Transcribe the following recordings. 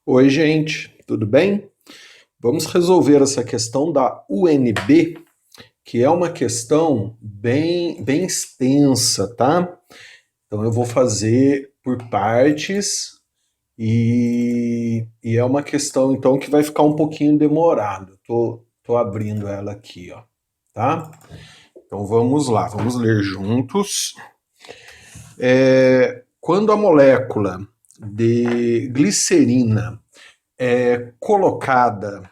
Oi, gente, tudo bem? Vamos resolver essa questão da UNB, que é uma questão bem extensa, tá? Então eu vou fazer por partes e é uma questão então que vai ficar um pouquinho demorado. Tô abrindo ela aqui, ó, tá? Então vamos lá, vamos ler juntos. Quando a molécula de glicerina é colocada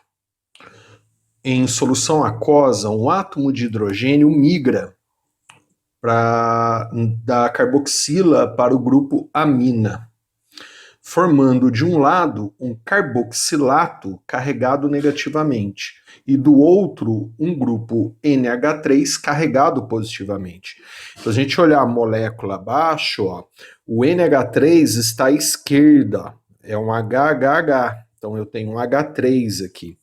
em solução aquosa, um átomo de hidrogênio migra da carboxila para o grupo amina, formando de um lado um carboxilato carregado negativamente e do outro um grupo NH3 carregado positivamente. Se a gente olhar a molécula abaixo, ó, o NH3 está à esquerda, é um HHH, então eu tenho um H3 aqui.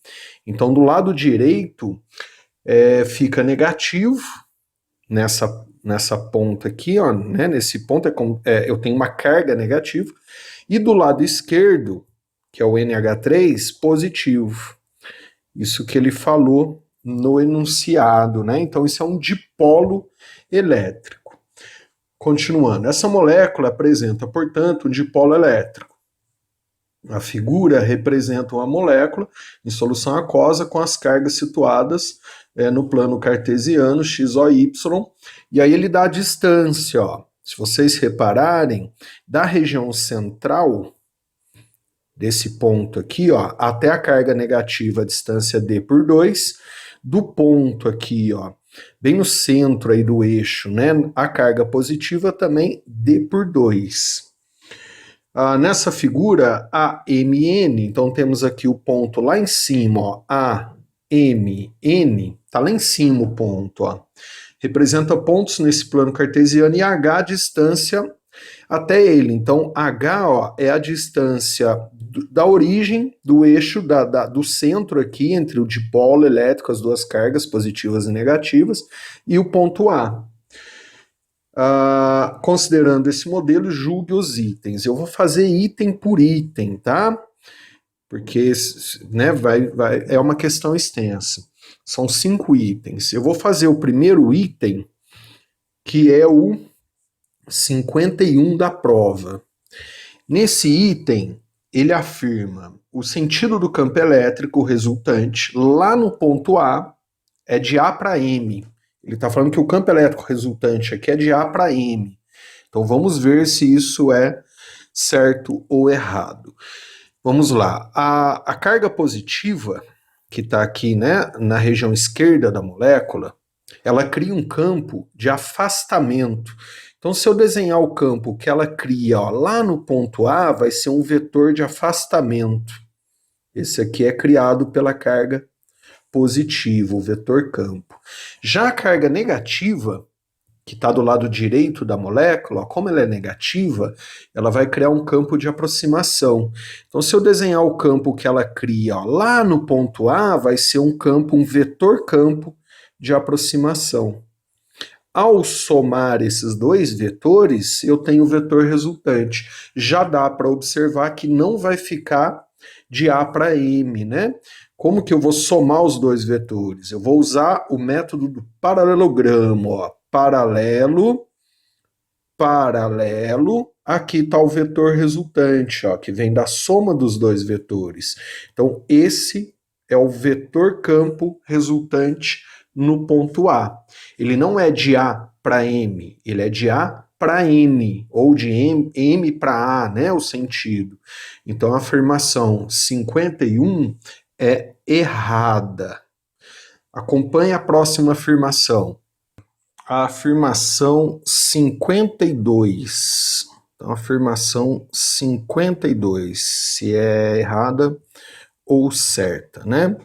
Então do lado direito fica negativo nessa ponta aqui, ó, né? Nesse ponto eu tenho uma carga negativa, e do lado esquerdo, que é o NH3, positivo. Isso que ele falou no enunciado, né? Então isso é um dipolo elétrico. Continuando, essa molécula apresenta, portanto, um dipolo elétrico. A figura representa uma molécula em solução aquosa com as cargas situadas no plano cartesiano, x, o, y, e aí ele dá a distância, ó. Se vocês repararem, da região central desse ponto aqui, ó, até a carga negativa, a distância d por 2, do ponto aqui, ó, bem no centro aí do eixo, né, a carga positiva também d por 2. Nessa figura, a MN, então temos aqui o ponto lá em cima, ó, AMN, tá lá em cima o ponto, ó, representa pontos nesse plano cartesiano e H a distância até ele. Então, H, ó, é a distância da origem do eixo, do centro aqui, entre o dipolo elétrico, as duas cargas positivas e negativas, e o ponto A. Considerando esse modelo, julgue os itens. Eu vou fazer item por item, tá? Porque né, é uma questão extensa. São 5 itens. Eu vou fazer o primeiro item, que é o 51 da prova. Nesse item, ele afirma o sentido do campo elétrico resultante lá no ponto A é de A para M. Ele está falando que o campo elétrico resultante aqui é de A para M. Então vamos ver se isso é certo ou errado. Vamos lá. A carga positiva, que está aqui, né, na região esquerda da molécula, ela cria um campo de afastamento. Então, se eu desenhar o campo que ela cria, ó, lá no ponto A, vai ser um vetor de afastamento. Esse aqui é criado pela carga positiva, o vetor campo. Já a carga negativa, que está do lado direito da molécula, ó, como ela é negativa, ela vai criar um campo de aproximação. Então, se eu desenhar o campo que ela cria, ó, lá no ponto A, vai ser um campo, um vetor campo de aproximação. Ao somar esses dois vetores, eu tenho o vetor resultante. Já dá para observar que não vai ficar de A para M, né? Como que eu vou somar os dois vetores? Eu vou usar o método do paralelogramo, ó. Paralelo, paralelo, aqui está o vetor resultante, ó, que vem da soma dos dois vetores. Então, esse é o vetor campo resultante no ponto A. Ele não é de A para M, ele é de A para N, ou de M para A, né, o sentido. Então, a afirmação 51 é errada. Acompanhe a próxima afirmação. A afirmação 52. Então, a afirmação 52, se é errada ou certa, né?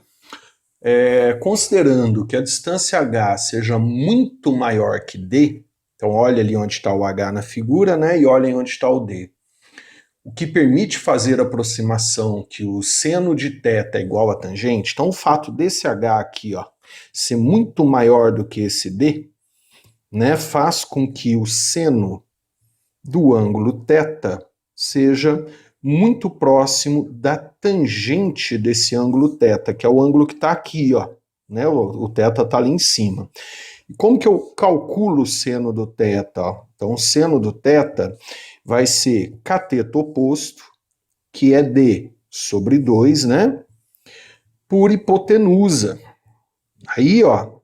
Considerando que a distância H seja muito maior que D, então olha ali onde está o H na figura, né? E olhem onde está o D. O que permite fazer a aproximação que o seno de θ é igual a tangente, então o fato desse H aqui, ó, ser muito maior do que esse D, né, faz com que o seno do ângulo θ seja muito próximo da tangente desse ângulo θ, que é o ângulo que está aqui, ó, né? O θ está ali em cima. E como que eu calculo o seno do θ? Então, o seno do θ vai ser cateto oposto, que é D sobre 2, né? Por hipotenusa. Aí, ó,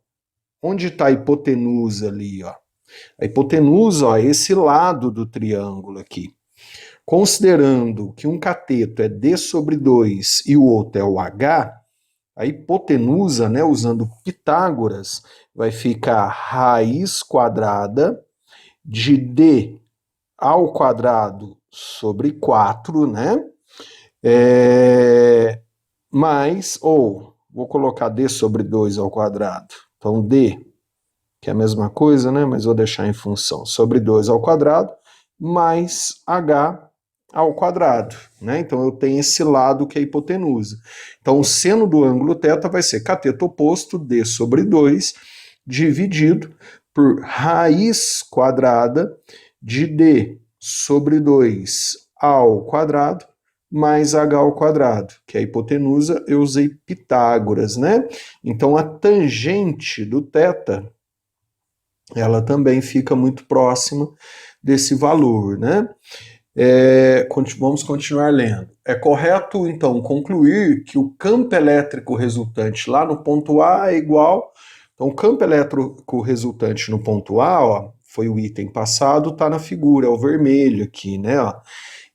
onde está a hipotenusa ali, ó? A hipotenusa, ó, é esse lado do triângulo aqui. Considerando que um cateto é D sobre 2 e o outro é o H, a hipotenusa, né, usando Pitágoras, vai ficar raiz quadrada de D ao quadrado sobre 4, né? Vou colocar D sobre 2 ao quadrado. Então, D, que é a mesma coisa, né? Mas vou deixar em função, sobre 2 ao quadrado, mais H ao quadrado, né? Então eu tenho esse lado que é a hipotenusa. Então o seno do ângulo θ vai ser cateto oposto, D sobre 2, dividido por raiz quadrada de D sobre 2 ao quadrado, mais H ao quadrado, que é a hipotenusa, eu usei Pitágoras, né? Então a tangente do θ, ela também fica muito próxima desse valor, né? Vamos continuar lendo. É correto, então, concluir que o campo elétrico resultante lá no ponto A é igual. Então, o campo elétrico resultante no ponto A, ó, foi o item passado, está na figura, é o vermelho aqui, né? Ó.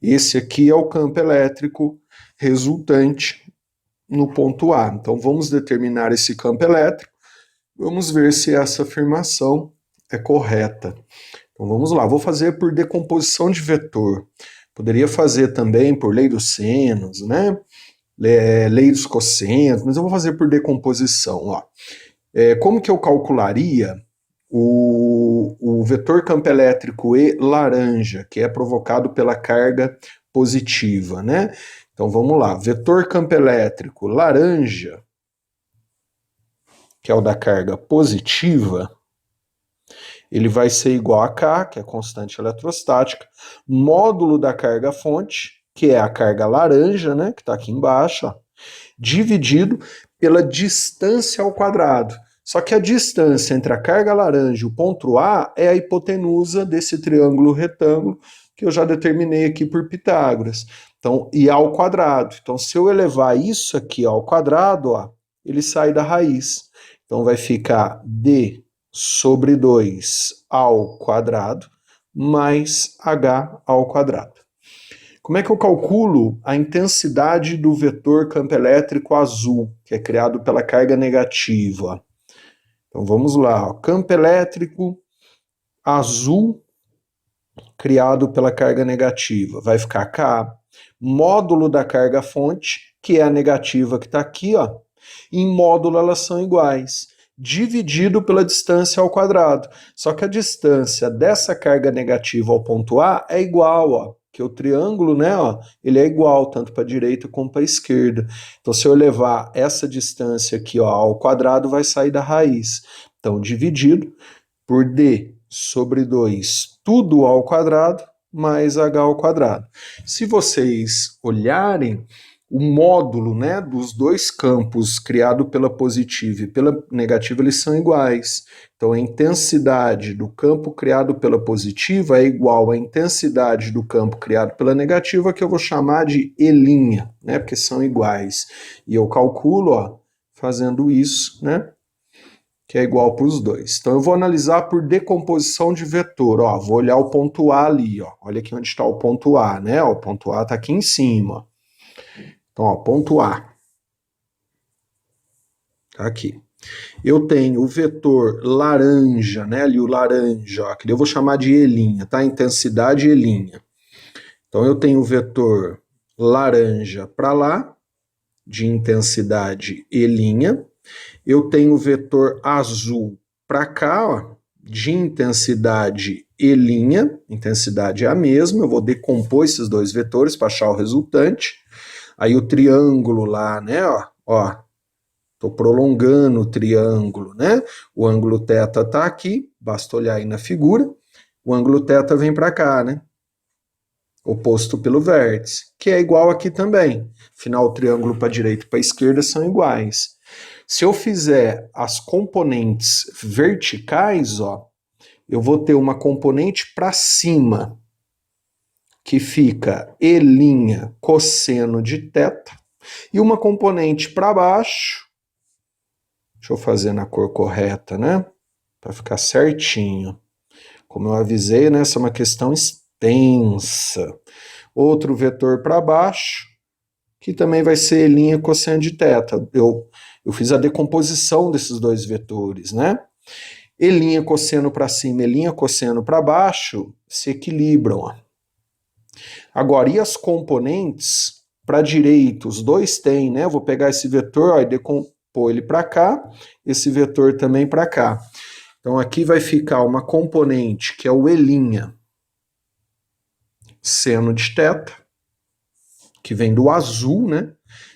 Esse aqui é o campo elétrico resultante no ponto A. Então, vamos determinar esse campo elétrico. Vamos ver se essa afirmação é correta. Então vamos lá, vou fazer por decomposição de vetor. Poderia fazer também por lei dos senos, né? Lei dos cossenos, mas eu vou fazer por decomposição. Ó. Como que eu calcularia o vetor campo elétrico E laranja, que é provocado pela carga positiva, né? Então vamos lá, vetor campo elétrico laranja, que é o da carga positiva, ele vai ser igual a K, que é a constante eletrostática, módulo da carga fonte, que é a carga laranja, né, que está aqui embaixo, ó, dividido pela distância ao quadrado. Só que a distância entre a carga laranja e o ponto A é a hipotenusa desse triângulo retângulo, que eu já determinei aqui por Pitágoras. Então, e ao quadrado. Então, se eu elevar isso aqui ao quadrado, ó, ele sai da raiz. Então, vai ficar D sobre 2 ao quadrado mais H ao quadrado. Como é que eu calculo a intensidade do vetor campo elétrico azul, que é criado pela carga negativa? Então vamos lá, ó. Campo elétrico azul criado pela carga negativa, vai ficar K, módulo da carga fonte, que é a negativa que está aqui, ó. Em módulo elas são iguais, dividido pela distância ao quadrado. Só que a distância dessa carga negativa ao ponto A é igual, ó, que o triângulo, né, ó, ele é igual tanto para a direita como para a esquerda. Então, se eu levar essa distância aqui, ó, ao quadrado, vai sair da raiz. Então, dividido por D sobre 2, tudo ao quadrado, mais H ao quadrado. Se vocês olharem, o módulo, né, dos dois campos criado pela positiva e pela negativa, eles são iguais. Então a intensidade do campo criado pela positiva é igual à intensidade do campo criado pela negativa, que eu vou chamar de E', né, porque são iguais. E eu calculo, ó, fazendo isso, né, que é igual para os dois. Então eu vou analisar por decomposição de vetor, ó, vou olhar o ponto A ali, ó, olha aqui onde está o ponto A, né, ó, o ponto A está aqui em cima. Então, ó, ponto A. Tá aqui. Eu tenho o vetor laranja, né? Ali o laranja, ó, que eu vou chamar de E', tá? Intensidade E'. Então, eu tenho o vetor laranja para lá, de intensidade E'. Eu tenho o vetor azul para cá, ó, de intensidade E'. Intensidade é a mesma. Eu vou decompor esses dois vetores para achar o resultante. Aí o triângulo lá, né, ó, tô prolongando o triângulo, né, o ângulo θ tá aqui, basta olhar aí na figura, o ângulo θ vem para cá, né, oposto pelo vértice, que é igual aqui também. Afinal, o triângulo para a direita e para a esquerda são iguais. Se eu fizer as componentes verticais, ó, eu vou ter uma componente para cima, que fica E' cosseno de θ, e uma componente para baixo, deixa eu fazer na cor correta, né? Para ficar certinho. Como eu avisei, né, essa é uma questão extensa. Outro vetor para baixo, que também vai ser E' cosseno de θ. Eu fiz a decomposição desses dois vetores, né? E' cosseno para cima, E' cosseno para baixo se equilibram. Ó. Agora, e as componentes para a direita? Os dois têm, né? Eu vou pegar esse vetor ó, e decompor ele para cá, esse vetor também para cá. Então, aqui vai ficar uma componente que é o E' seno de θ, que vem do azul, né?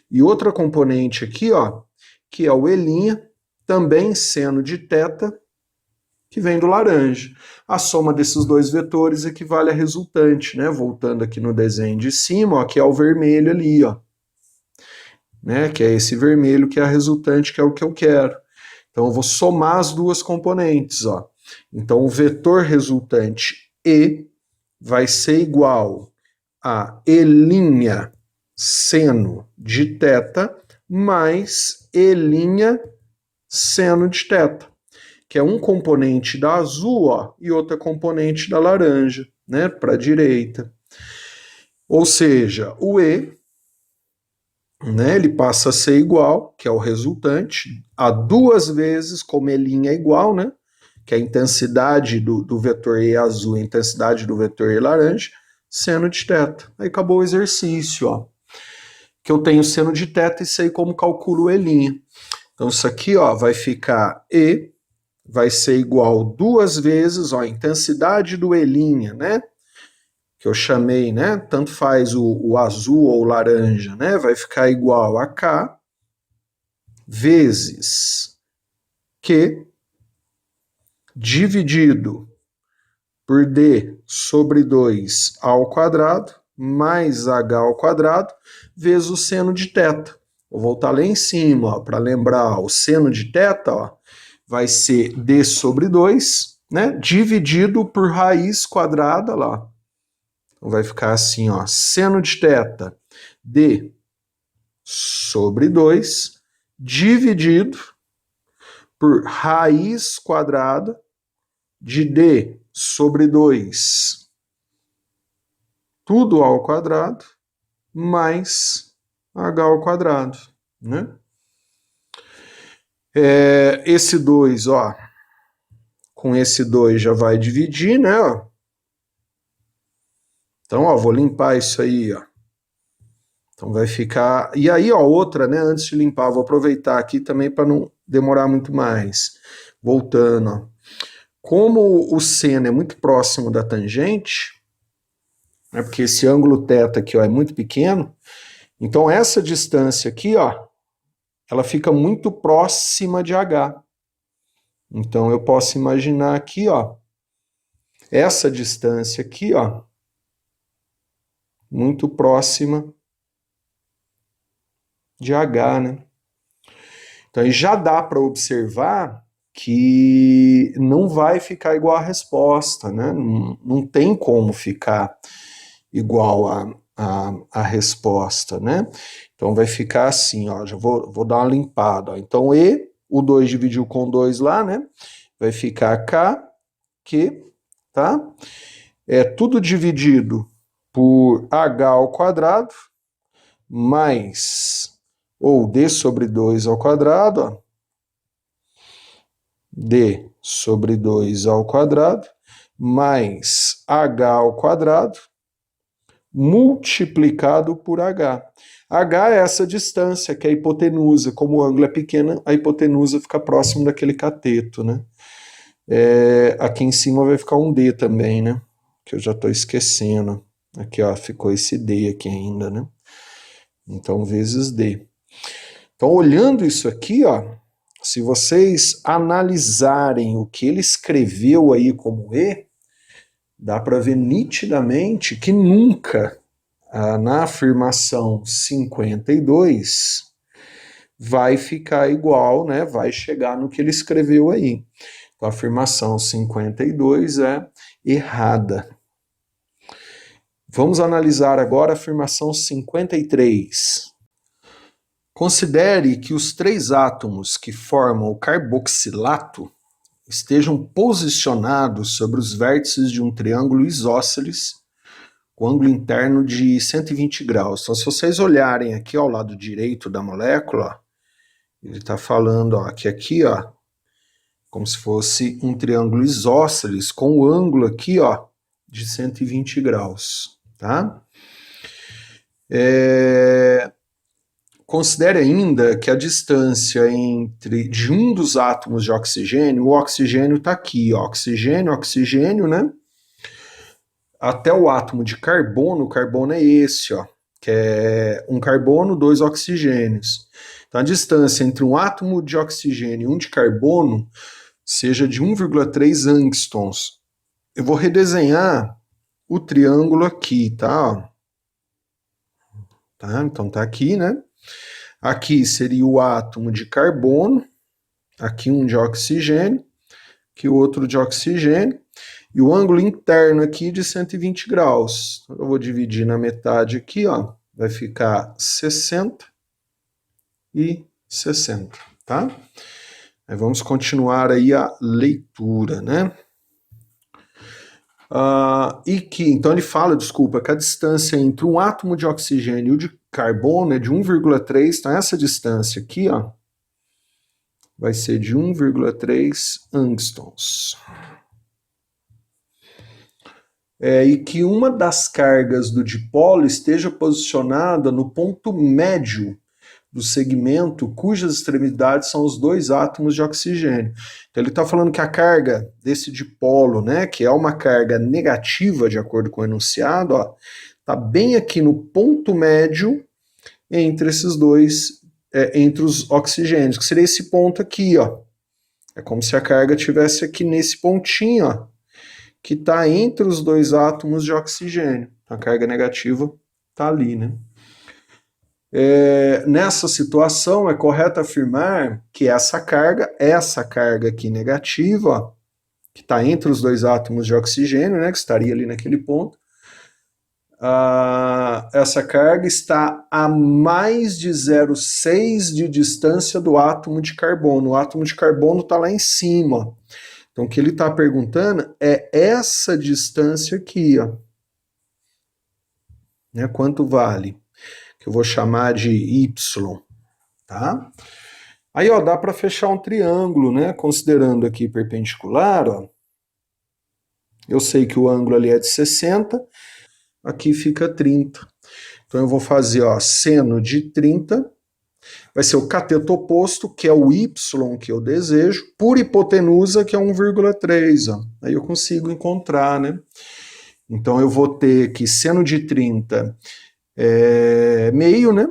E outra componente aqui, ó, que é o E' também seno de θ, que vem do laranja. A soma desses dois vetores equivale a resultante, né? Voltando aqui no desenho de cima, ó, que é o vermelho ali, ó. Né? Que é esse vermelho que é a resultante, que é o que eu quero. Então eu vou somar as duas componentes, ó. Então o vetor resultante E vai ser igual a E' seno de θ mais E' seno de θ, que é um componente da azul, ó, e outra componente da laranja, né, para a direita. Ou seja, o E, né, ele passa a ser igual, que é o resultante, a duas vezes, como E' é igual, né, que é a intensidade do vetor E azul e a intensidade do vetor E laranja, seno de θ. Aí acabou o exercício, ó. Que eu tenho seno de θ e sei como calculo o E'. Então isso aqui, ó, vai ficar E vai ser igual duas vezes, ó, a intensidade do E', né? Que eu chamei, né? Tanto faz o azul ou o laranja, né? Vai ficar igual a K vezes Q dividido por D sobre 2 ao quadrado mais H ao quadrado vezes o seno de θ. Vou voltar lá em cima, para lembrar, ó, o seno de θ, ó, vai ser D sobre 2, né, dividido por raiz quadrada lá. Então vai ficar assim, ó, seno de θ, D sobre 2, dividido por raiz quadrada de D sobre 2, tudo ao quadrado, mais H ao quadrado, né? Esse 2, ó, com esse 2 já vai dividir, né? Ó. Então, ó, vou limpar isso aí, ó. Então vai ficar... E aí, ó, outra, né, antes de limpar, vou aproveitar aqui também para não demorar muito mais. Voltando, ó. Como o seno é muito próximo da tangente, né, porque esse ângulo θ aqui, ó, é muito pequeno, então essa distância aqui, ó, ela fica muito próxima de H. Então eu posso imaginar aqui, ó, essa distância aqui, ó, muito próxima de H, né? Então aí já dá para observar que não vai ficar igual a resposta, né? Não tem como ficar igual a resposta, né? Então vai ficar assim, ó, já vou dar uma limpada, ó. Então E, o 2 dividiu com 2 lá, né? Vai ficar K, Q, tá? É tudo dividido por H ao quadrado, mais, ou D sobre 2 ao quadrado, ó, D sobre 2 ao quadrado, mais H ao quadrado, multiplicado por H. H é essa distância, que é a hipotenusa. Como o ângulo é pequeno, a hipotenusa fica próximo daquele cateto, né? Aqui em cima vai ficar um D também, né? Que eu já estou esquecendo. Aqui, ó, ficou esse D aqui ainda, né? Então, vezes D. Então, olhando isso aqui, ó, se vocês analisarem o que ele escreveu aí como E, dá para ver nitidamente que nunca na afirmação 52 vai ficar igual, né? Vai chegar no que ele escreveu aí. Então, a afirmação 52 é errada. Vamos analisar agora a afirmação 53. Considere que os 3 átomos que formam o carboxilato estejam posicionados sobre os vértices de um triângulo isósceles com ângulo interno de 120 graus. Então, se vocês olharem aqui ao lado direito da molécula, ele está falando que aqui, como se fosse um triângulo isósceles com o ângulo aqui, de 120 graus, tá? Considere ainda que a distância de um dos átomos de oxigênio, o oxigênio está aqui, oxigênio, oxigênio, né? Até o átomo de carbono, o carbono é esse, que é um carbono, 2 oxigênios. Então a distância entre um átomo de oxigênio e um de carbono seja de 1,3 angstroms. Eu vou redesenhar o triângulo aqui, tá? Então tá aqui, né? Aqui seria o átomo de carbono, aqui um de oxigênio, aqui o outro de oxigênio, e o ângulo interno aqui de 120 graus. Eu vou dividir na metade aqui, vai ficar 60 e 60, tá? Aí vamos continuar aí a leitura, né? Então ele fala, que a distância entre um átomo de oxigênio e o de carbono é de 1,3, então essa distância aqui, vai ser de 1,3 angstroms. E que uma das cargas do dipolo esteja posicionada no ponto médio do segmento cujas extremidades são os 2 átomos de oxigênio. Então ele está falando que a carga desse dipolo, né, que é uma carga negativa, de acordo com o enunciado, está bem aqui no ponto médio entre esses 2, entre os oxigênios, que seria esse ponto aqui, É como se a carga estivesse aqui nesse pontinho, que está entre os 2 átomos de oxigênio. A carga negativa está ali, né? Nessa situação, é correto afirmar que essa carga aqui negativa, que está entre os 2 átomos de oxigênio, né, que estaria ali naquele ponto, essa carga está a mais de 0,6 de distância do átomo de carbono. O átomo de carbono está lá em cima. Então, o que ele está perguntando é essa distância aqui, né, quanto vale? Que eu vou chamar de Y, tá? Aí, dá para fechar um triângulo, né? Considerando aqui perpendicular, eu sei que o ângulo ali é de 60, aqui fica 30. Então eu vou fazer, seno de 30, vai ser o cateto oposto, que é o Y que eu desejo, por hipotenusa, que é 1,3, Aí eu consigo encontrar, né? Então eu vou ter que seno de 30 meio, né?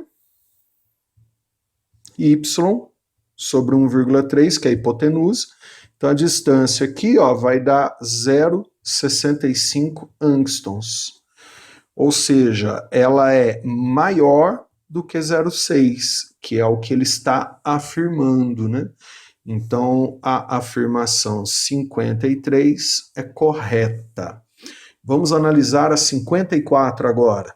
Y sobre 1,3, que é a hipotenusa. Então a distância aqui, vai dar 0,65 angstroms. Ou seja, ela é maior do que 0,6, que é o que ele está afirmando, né? Então a afirmação 53 é correta. Vamos analisar a 54 agora.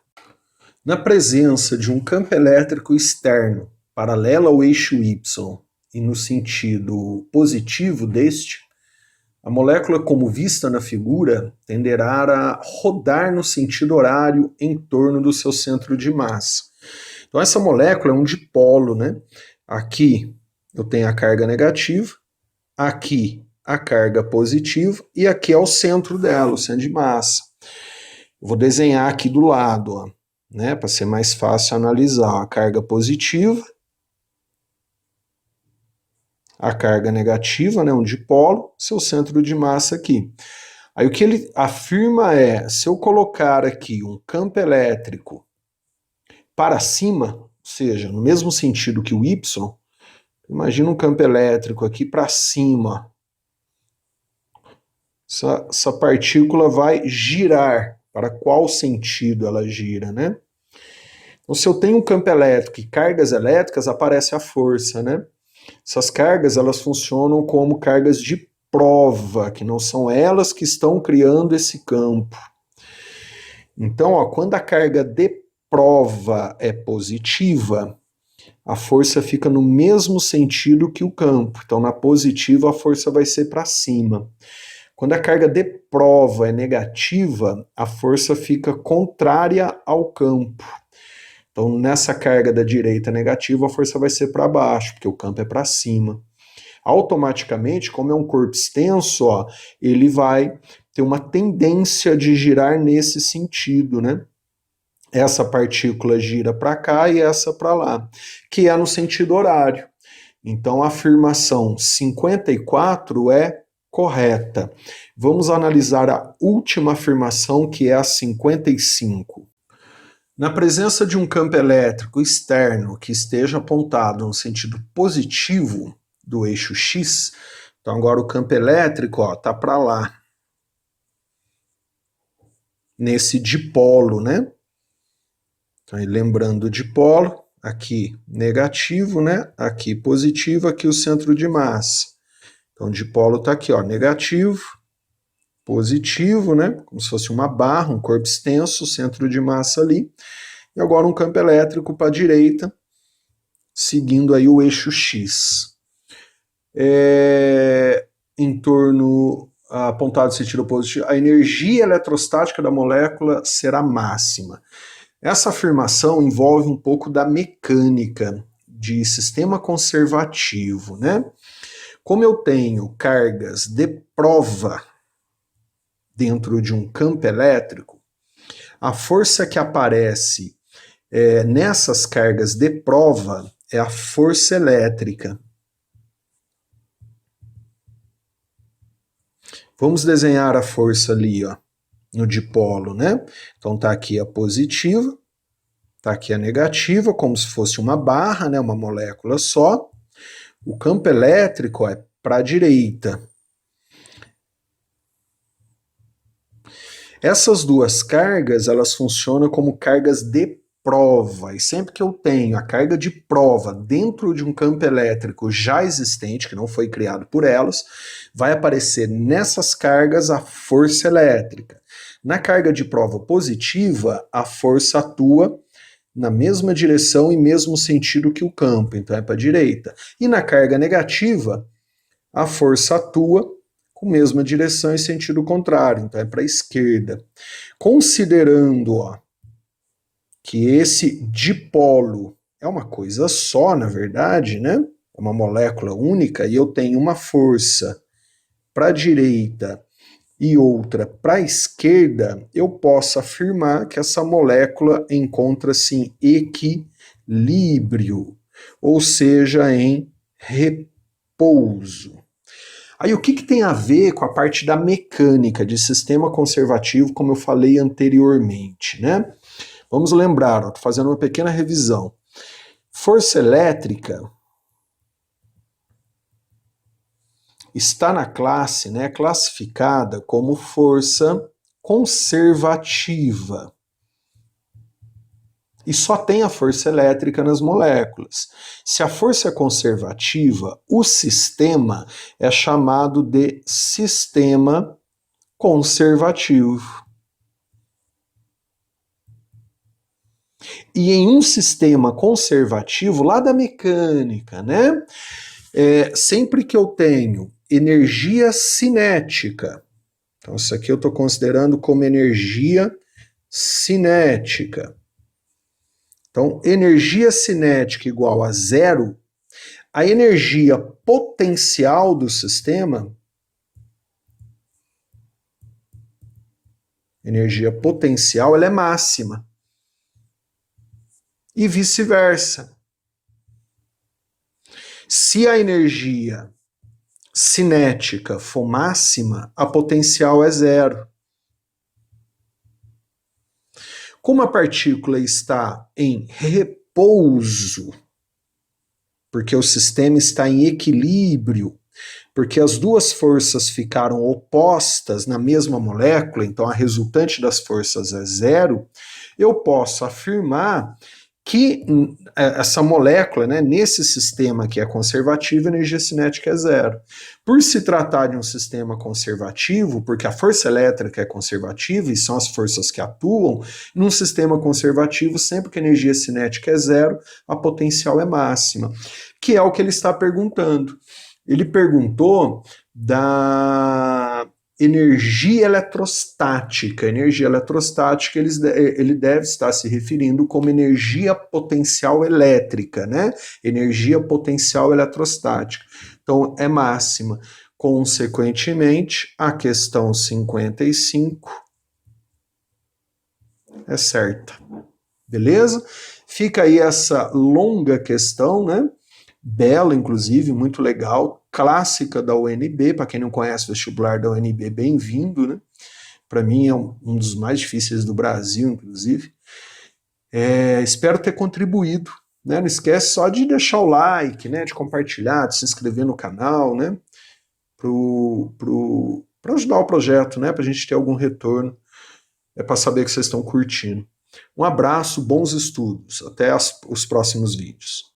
Na presença de um campo elétrico externo paralelo ao eixo Y e no sentido positivo deste, a molécula, como vista na figura, tenderá a rodar no sentido horário em torno do seu centro de massa. Então essa molécula é um dipolo, né? Aqui eu tenho a carga negativa, aqui a carga positiva e aqui é o centro dela, o centro de massa. Eu vou desenhar aqui do lado, né, para ser mais fácil analisar a carga positiva, a carga negativa, né, um dipolo, seu centro de massa aqui. Aí o que ele afirma é, se eu colocar aqui um campo elétrico para cima, ou seja, no mesmo sentido que o Y, imagina um campo elétrico aqui para cima, essa partícula vai girar. Para qual sentido ela gira, né? Então, se eu tenho um campo elétrico e cargas elétricas, aparece a força, né? Essas cargas, elas funcionam como cargas de prova, que não são elas que estão criando esse campo. Então, ó, quando a carga de prova é positiva, a força fica no mesmo sentido que o campo. Então, na positiva, a força vai ser para cima. Quando a carga de prova é negativa, a força fica contrária ao campo. Então, nessa carga da direita negativa, a força vai ser para baixo, porque o campo é para cima. Automaticamente, como é um corpo extenso, ó, ele vai ter uma tendência de girar nesse sentido, né? Essa partícula gira para cá e essa para lá, que é no sentido horário. Então, a afirmação 54 é correta. Vamos analisar a última afirmação, que é a 55. Na presença de um campo elétrico externo que esteja apontado no sentido positivo do eixo X, então agora o campo elétrico está para lá, nesse dipolo, né? Então, lembrando o dipolo, aqui negativo, né? Aqui positivo, aqui o centro de massa. Então, o dipolo está aqui, ó, negativo, positivo, né? Como se fosse uma barra, um corpo extenso, centro de massa ali. E agora um campo elétrico para a direita, seguindo aí o eixo X. Em torno apontado sentido positivo, a energia eletrostática da molécula será máxima. Essa afirmação envolve um pouco da mecânica de sistema conservativo, né? Como eu tenho cargas de prova dentro de um campo elétrico, a força que aparece nessas cargas de prova é a força elétrica. Vamos desenhar a força ali, ó, no dipolo, né? Então tá aqui a positiva, tá aqui a negativa, como se fosse uma barra, né? Uma molécula só. O campo elétrico é para a direita. Essas duas cargas, elas funcionam como cargas de prova, e sempre que eu tenho a carga de prova dentro de um campo elétrico já existente, que não foi criado por elas, vai aparecer nessas cargas a força elétrica. Na carga de prova positiva, a força atua na mesma direção e mesmo sentido que o campo, então é para a direita. E na carga negativa, a força atua com a mesma direção e sentido contrário, então é para a esquerda. Considerando que esse dipolo é uma coisa só, na verdade, né? É uma molécula única e eu tenho uma força para a direita e outra para a esquerda, eu posso afirmar que essa molécula encontra-se em equilíbrio, ou seja, em repouso. Aí o que tem a ver com a parte da mecânica de sistema conservativo, como eu falei anteriormente, né? Vamos lembrar, estou fazendo uma pequena revisão. Força elétrica está na classe, né, classificada como força conservativa. E só tem a força elétrica nas moléculas. Se a força é conservativa, o sistema é chamado de sistema conservativo. E em um sistema conservativo, lá da mecânica, né? Sempre que eu tenho energia cinética, então isso aqui eu estou considerando como energia cinética. Então, energia cinética igual a zero, a energia potencial do sistema, energia potencial, ela é máxima. E vice-versa. Se a energia cinética for máxima, a potencial é zero. Como a partícula está em repouso, porque o sistema está em equilíbrio, porque as duas forças ficaram opostas na mesma molécula, então a resultante das forças é zero, eu posso afirmar que essa molécula, né, nesse sistema que é conservativo, a energia cinética é zero. Por se tratar de um sistema conservativo, porque a força elétrica é conservativa e são as forças que atuam, num sistema conservativo, sempre que a energia cinética é zero, a potencial é máxima, que é o que ele está perguntando. Ele perguntou da energia eletrostática. Energia eletrostática ele deve estar se referindo como energia potencial elétrica, né? Energia potencial eletrostática. Então, é máxima. Consequentemente, a questão 55 é certa. Beleza? Fica aí essa longa questão, né? Bela, inclusive, muito legal, clássica da UNB, para quem não conhece o vestibular da UNB, bem-vindo, né? Para mim é um dos mais difíceis do Brasil, inclusive. Espero ter contribuído, né? Não esquece só de deixar o like, né? De compartilhar, de se inscrever no canal, né? Para ajudar o projeto, né? Para a gente ter algum retorno, para saber que vocês estão curtindo. Um abraço, bons estudos, até os próximos vídeos.